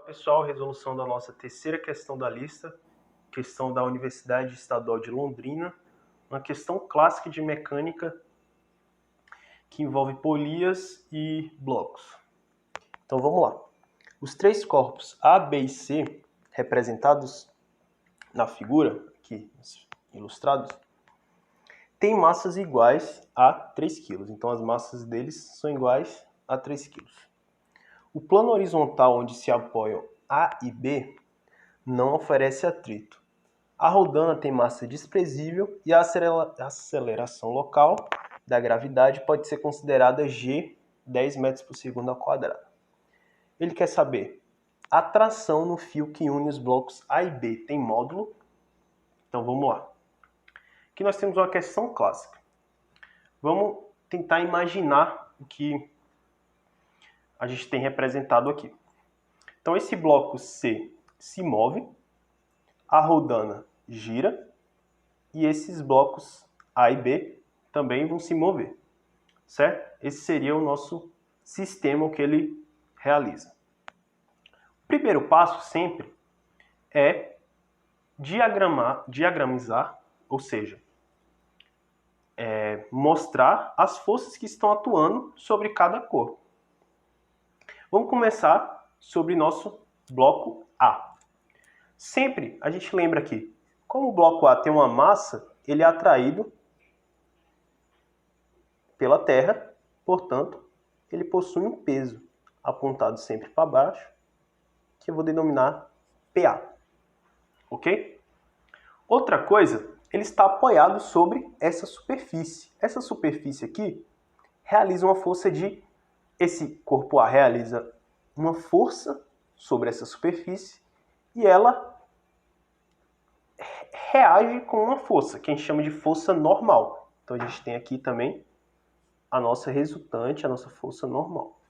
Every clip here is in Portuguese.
Pessoal, resolução da nossa terceira questão da lista, questão da Universidade Estadual de Londrina, uma questão clássica de mecânica que envolve polias e blocos. Então vamos lá. Os três corpos A, B e C, representados na figura, aqui ilustrados, têm massas iguais a 3 kg. Então as massas deles são iguais a 3 kg. O plano horizontal onde se apoiam A e B não oferece atrito. A rodana tem massa desprezível e a aceleração local da gravidade pode ser considerada g, 10 metros por segundo ao quadrado. Ele quer saber, a tração no fio que une os blocos A e B tem módulo? Então vamos lá. Aqui nós temos uma questão clássica. Vamos tentar imaginar o que a gente tem representado aqui. Então esse bloco C se move, a rodana gira e esses blocos A e B também vão se mover, certo? Esse seria o nosso sistema que ele realiza. O primeiro passo sempre é diagramizar, ou seja, mostrar as forças que estão atuando sobre cada corpo. Vamos começar sobre nosso bloco A. Sempre a gente lembra aqui, como o bloco A tem uma massa, ele é atraído pela Terra, portanto, ele possui um peso apontado sempre para baixo, que eu vou denominar PA. Ok? Outra coisa, ele está apoiado sobre essa superfície. Essa superfície aqui realiza uma força de... Esse corpo A realiza uma força sobre essa superfície e ela reage com uma força, que a gente chama de força normal. Então a gente tem aqui também a nossa resultante, a nossa força normal.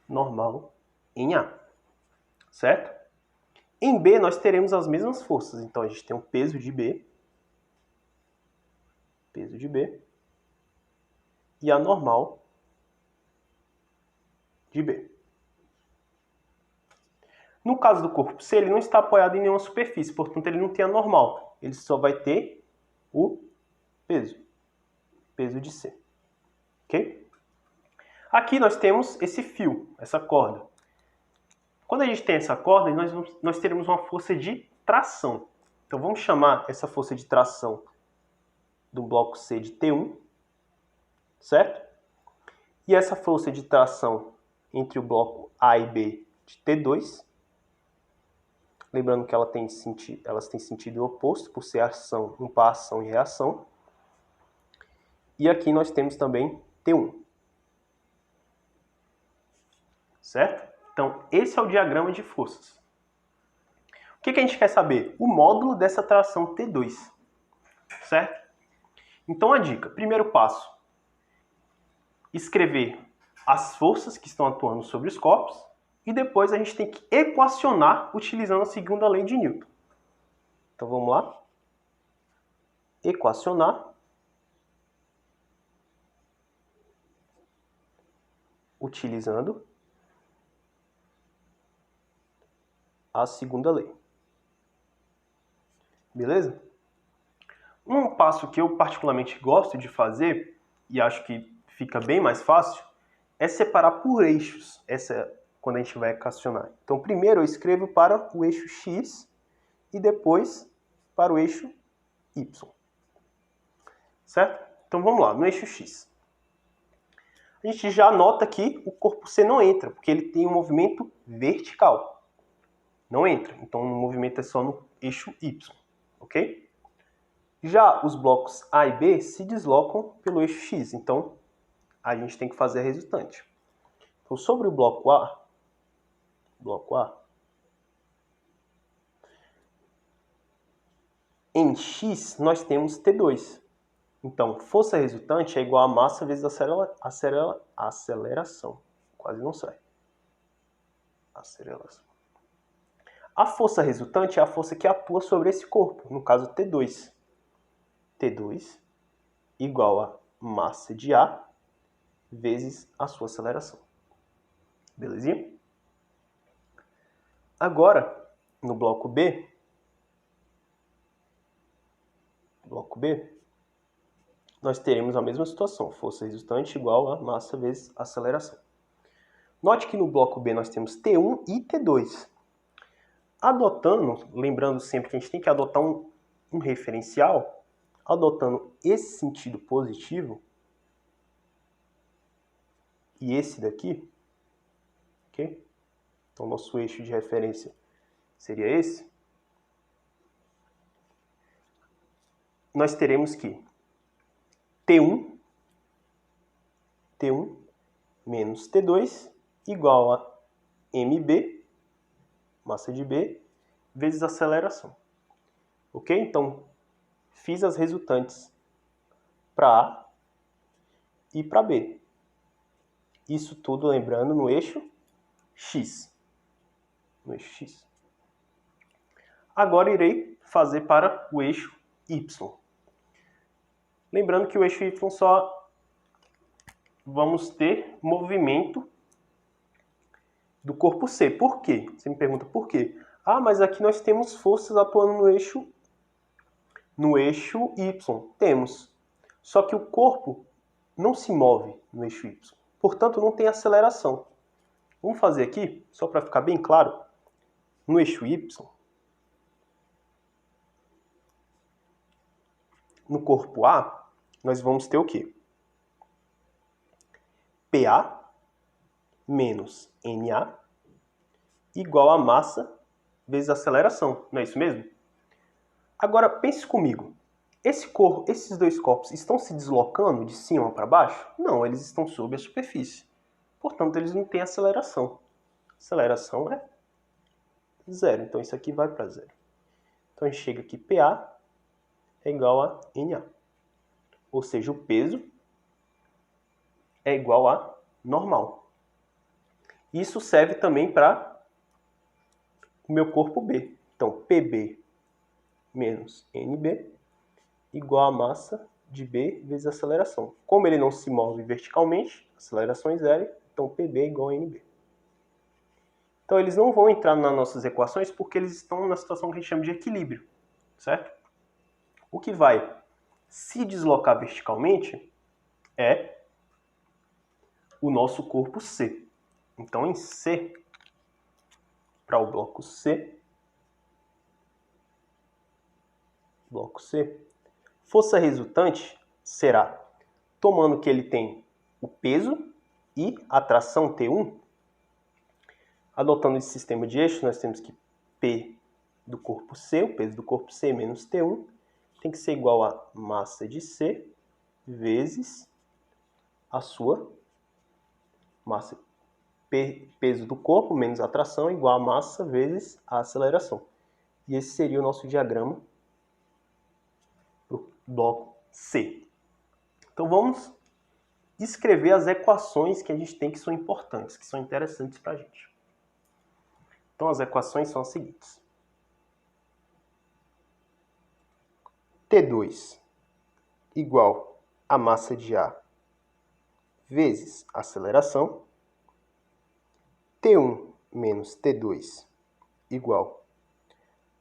Normal em A. Certo? Em B nós teremos as mesmas forças. Então a gente tem o peso de B. Peso de B. E a normal de B. No caso do corpo C, ele não está apoiado em nenhuma superfície, portanto ele não tem a normal. Ele só vai ter o peso. Peso de C. Ok? Aqui nós temos esse fio, essa corda. Quando a gente tem essa corda, nós teremos uma força de tração. Então vamos chamar essa força de tração do bloco C de T1, certo? E essa força de tração entre o bloco A e B de T2. Lembrando que elas têm sentido oposto, por ser ação, um par ação e reação. E aqui nós temos também T1. Certo? Então, esse é o diagrama de forças. O que a gente quer saber? O módulo dessa tração T2. Certo? Então, a dica. Primeiro passo. Escrever as forças que estão atuando sobre os corpos. E depois a gente tem que equacionar utilizando a segunda lei de Newton. Então, vamos lá. Equacionar. Utilizando a segunda lei. Beleza? Um passo que eu particularmente gosto de fazer, e acho que fica bem mais fácil, é separar por eixos, quando a gente vai equacionar. Então, primeiro eu escrevo para o eixo X e depois para o eixo Y. Certo? Então, vamos lá, no eixo X. A gente já nota que o corpo C não entra, porque ele tem um movimento vertical. Não entra, então o movimento é só no eixo Y, ok? Já os blocos A e B se deslocam pelo eixo X, então a gente tem que fazer a resultante. Então, sobre o bloco A, em X nós temos T2. Então, força resultante é igual a massa vezes aceleração. Quase não sai. Aceleração. A força resultante é a força que atua sobre esse corpo, no caso T2. T2 igual a massa de A vezes a sua aceleração. Belezinha? Agora, no bloco B, nós teremos a mesma situação, força resultante igual a massa vezes aceleração. Note que no bloco B nós temos T1 e T2. Adotando, lembrando sempre que a gente tem que adotar um referencial, adotando esse sentido positivo e esse daqui, ok? Então, nosso eixo de referência seria esse. Nós teremos que T1 menos T2 igual a mB, massa de B, vezes aceleração. Ok? Então, fiz as resultantes para A e para B. Isso tudo, lembrando, no eixo X. No eixo X. Agora irei fazer para o eixo Y. Lembrando que o eixo Y só vamos ter movimento do corpo C. Por quê? Você me pergunta por quê? Ah, mas aqui nós temos forças atuando no eixo Y. Temos. Só que o corpo não se move no eixo Y. Portanto, não tem aceleração. Vamos fazer aqui, só para ficar bem claro, no eixo Y, no corpo A, nós vamos ter o quê? PA menos NA igual a massa vezes aceleração. Não é isso mesmo? Agora, pense comigo. Esses dois corpos estão se deslocando de cima para baixo? Não, eles estão sob a superfície. Portanto, eles não têm aceleração. Aceleração é zero. Então, isso aqui vai para zero. Então, a gente chega aqui, PA é igual a NA. Ou seja, o peso é igual a normal. Isso serve também para o meu corpo B. Então, PB menos NB igual a massa de B vezes a aceleração. Como ele não se move verticalmente, aceleração é zero, então PB é igual a NB. Então, eles não vão entrar nas nossas equações porque eles estão na situação que a gente chama de equilíbrio, certo? O que vai se deslocar verticalmente é o nosso corpo C. Então, em C, para o bloco C, força resultante será, tomando que ele tem o peso e a tração T1, adotando esse sistema de eixo, nós temos que P do corpo C, o peso do corpo C menos T1, tem que ser igual a massa de C vezes a sua massa. Peso do corpo menos a tração igual a massa vezes a aceleração. E esse seria o nosso diagrama do bloco C. Então vamos escrever as equações que a gente tem que são importantes, que são interessantes para a gente. Então as equações são as seguintes. T2 igual a massa de A vezes a aceleração. T1 menos T2 igual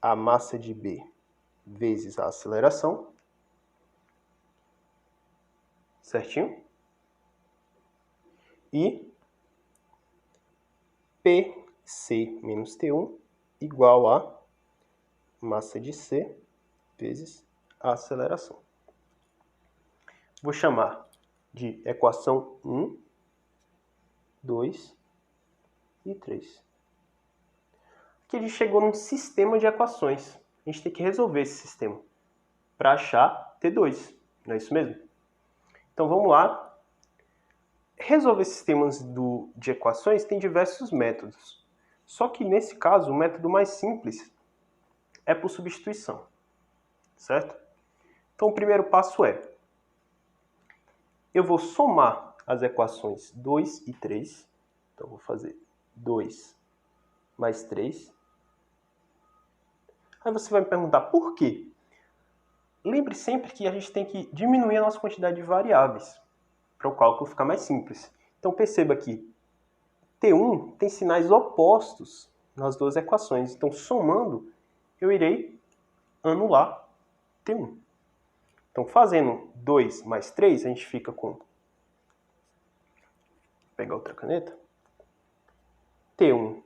a massa de B vezes a aceleração. Certinho? E PC menos T1 igual a massa de C vezes a aceleração. Vou chamar de equação 1, 2 e 3. Aqui a gente chegou num sistema de equações. A gente tem que resolver esse sistema para achar T2. Não é isso mesmo? Então vamos lá. Resolver sistemas de equações tem diversos métodos. Só que nesse caso, o método mais simples é por substituição. Certo? Então o primeiro passo é: eu vou somar as equações 2 e 3. Então eu vou fazer 2 mais 3. Aí você vai me perguntar por quê? Lembre sempre que a gente tem que diminuir a nossa quantidade de variáveis para o cálculo ficar mais simples. Então perceba que T1 tem sinais opostos nas duas equações. Então, somando, eu irei anular T1. Então, fazendo 2 mais 3, a gente fica com... Vou pegar outra caneta. T1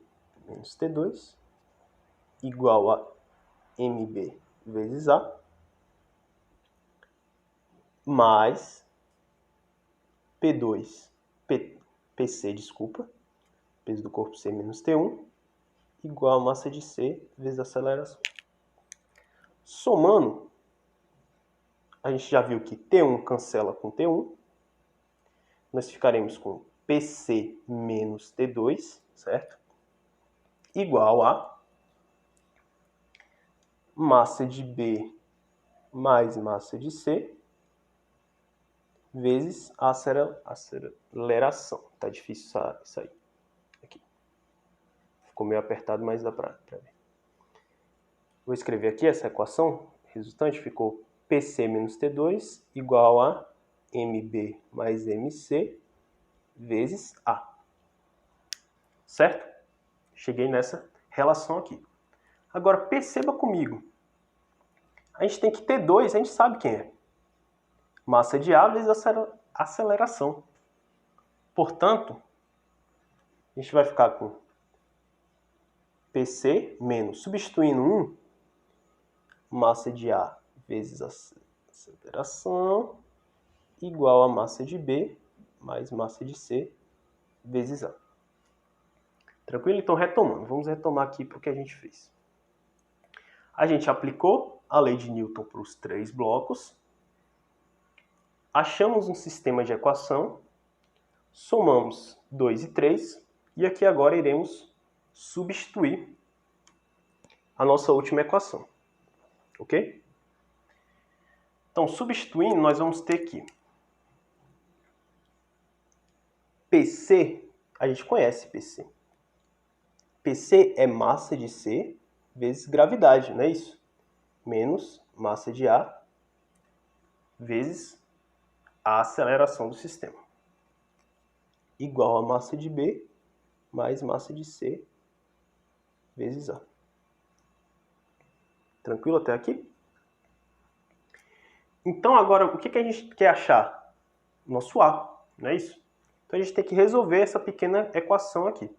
menos T2 igual a MB vezes A mais PC, peso do corpo C menos T1, igual a massa de C vezes a aceleração. Somando, a gente já viu que T1 cancela com T1, nós ficaremos com PC menos T2, certo? Igual a massa de B mais massa de C vezes a aceleração. Tá difícil isso aí. Aqui. Ficou meio apertado, mas dá para ver. Vou escrever aqui essa equação resultante. Ficou PC menos T2 igual a MB mais MC vezes A. Certo? Cheguei nessa relação aqui. Agora, perceba comigo. A gente tem que T2, a gente sabe quem é. Massa de A vezes aceleração. Portanto, a gente vai ficar com PC menos, substituindo 1, massa de A vezes aceleração, igual a massa de B mais massa de C vezes A. Tranquilo? Então, retomando. Vamos retomar aqui para o que a gente fez. A gente aplicou a lei de Newton para os 3 blocos. Achamos um sistema de equação, somamos 2 e 3, e aqui agora iremos substituir a nossa última equação. Ok? Então, substituindo, nós vamos ter aqui PC, a gente conhece PC. PC é massa de C vezes gravidade, não é isso? Menos massa de A vezes a aceleração do sistema. Igual a massa de B mais massa de C vezes A. Tranquilo até aqui? Então agora, o que a gente quer achar? Nosso A, não é isso? Então a gente tem que resolver essa pequena equação aqui.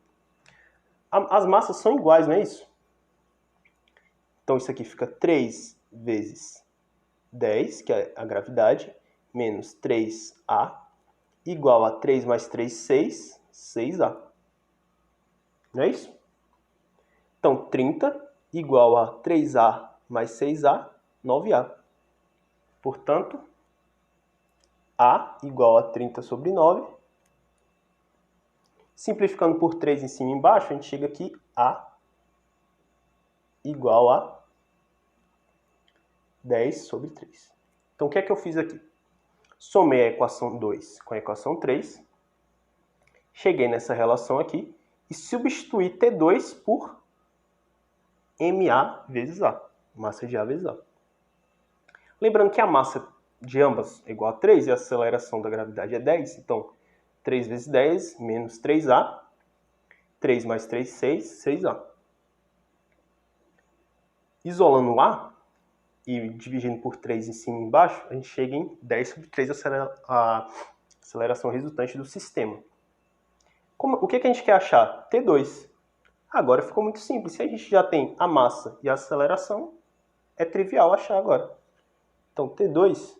As massas são iguais, não é isso? Então isso aqui fica 3 vezes 10, que é a gravidade, menos 3A, igual a 3 mais 3, 6, 6A. Não é isso? Então 30 igual a 3A mais 6A, 9A. Portanto, A igual a 30 sobre 9. Simplificando por 3 em cima e embaixo, a gente chega aqui A igual a 10 sobre 3. Então, o que é que eu fiz aqui? Somei a equação 2 com a equação 3. Cheguei nessa relação aqui e substituí T2 por MA vezes A. Massa de A vezes A. Lembrando que a massa de ambas é igual a 3 e a aceleração da gravidade é 10. Então, 3 vezes 10 menos 3A. 3 mais 3, 6. 6A. Isolando A e dividindo por 3 em cima e embaixo, a gente chega em 10 sobre 3 a aceleração resultante do sistema. O que a gente quer achar? T2. Agora ficou muito simples. Se a gente já tem a massa e a aceleração, é trivial achar agora. Então, T2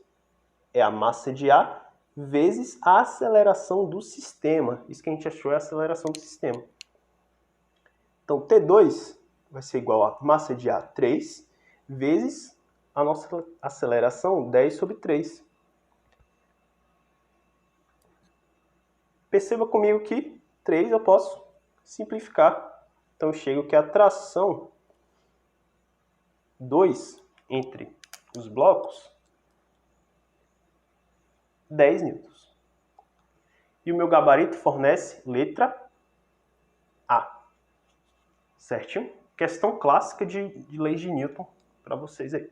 é a massa de A vezes a aceleração do sistema. Isso que a gente achou é a aceleração do sistema. Então, T2 vai ser igual a massa de A 3 vezes a nossa aceleração 10 sobre 3. Perceba comigo que 3 eu posso simplificar. Então, eu chego que a tração 2 entre os blocos, 10 newtons. E o meu gabarito fornece letra A. Certinho? Questão clássica de leis de Newton para vocês aí.